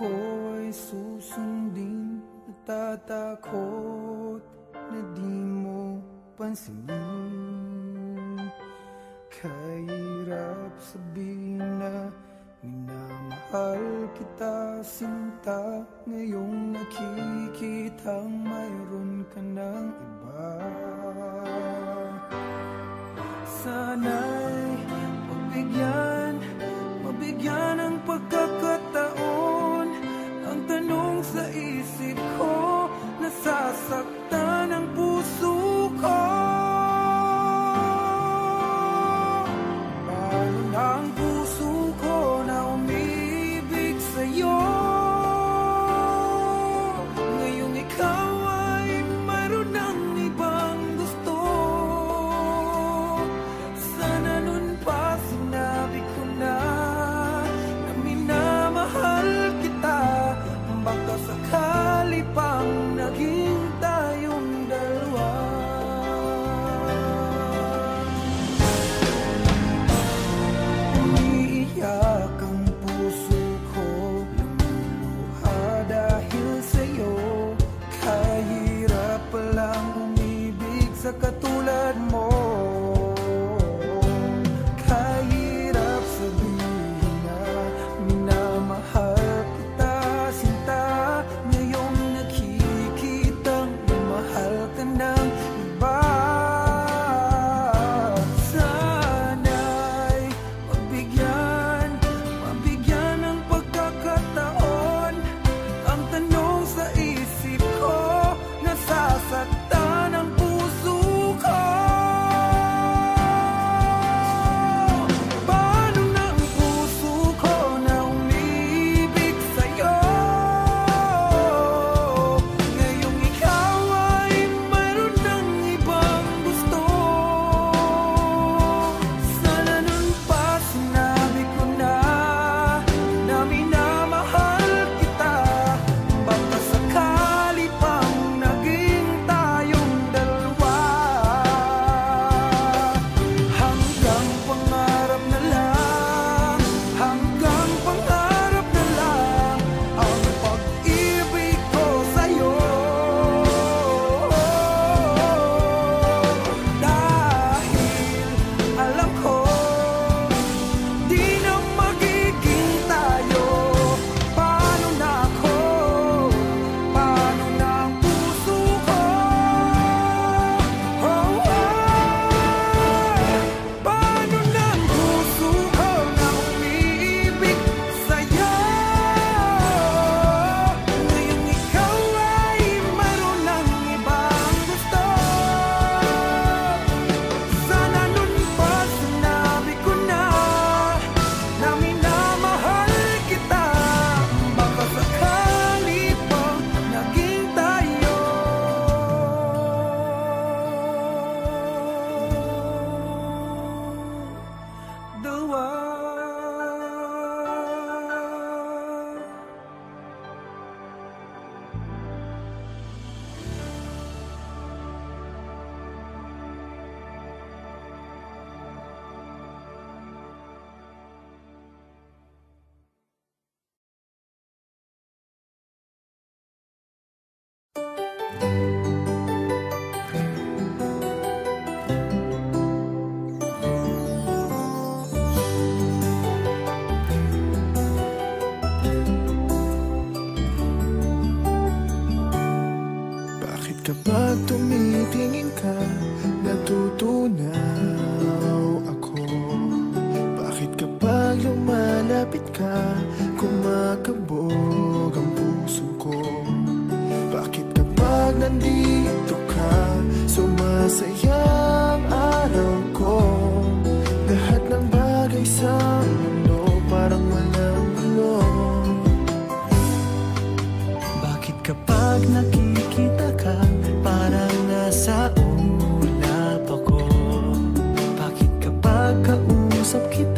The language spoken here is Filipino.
ako'y susundin. Natatakot na di mo pansinin. Kahirap sabihin na minamahal kita, sinta. Ngayong nakikitang mayroon ka ng iba. Sana'y mabigyan ng pagkakataon. Ang tanong sa isip ko, nasasaktan ang puso ko. Paano na ang puso ko na umibig sa'yo? Ngayong ikaw ay mayroon ng ibang gusto. Sana nun pa sinabi ko na minamahal kita. Baka sakali pang naging tayong dalawa. Umiiyak ang puso ko, lumuluha dahil sa'yo. Kahirap palang umibig sa katulad mo. Kahirap sabihin na minamahal kita, sinta. Ngayong nakikitang mahal ka ng iba. Sana'y mabigyan ng pagkakataon. Ang tanong sa isip ko, nasasaktan ang puso ko. Paano na ang puso ko na umibig sa'yo? Ngayong ikaw ay mayroon ng ibang gusto. Sana nun pa sinabi ko na minamahal kita. Baka sakali pang naging tayong dalawa. Hanggang pangarap na lang, hanggang pangarap na lang ang pag-ibig ko sa'yo. Dahil alam ko, di na magiging tayo. Paano na ako? Paano na ang puso ko? Paano na ang puso ko na umiibig sa'yo? Ngayong ikaw ay mayroon ng ibang gusto. Sana nun pa sinabi ko na minamahal kita. Baka sakali pang naging tayo dalawa. Bakit kapag tumitingin ka, natutunaw ako? Bakit kapag lumalapit ka, kumakabog ang puso ko? Bakit kapag nandito ka, sumasaya ang araw ko? Lahat ng bagay sa mundo parang walang gulo. Bakit kapag nakikita ka, parang nasa ulap ako? Bakit kapag kausap kita,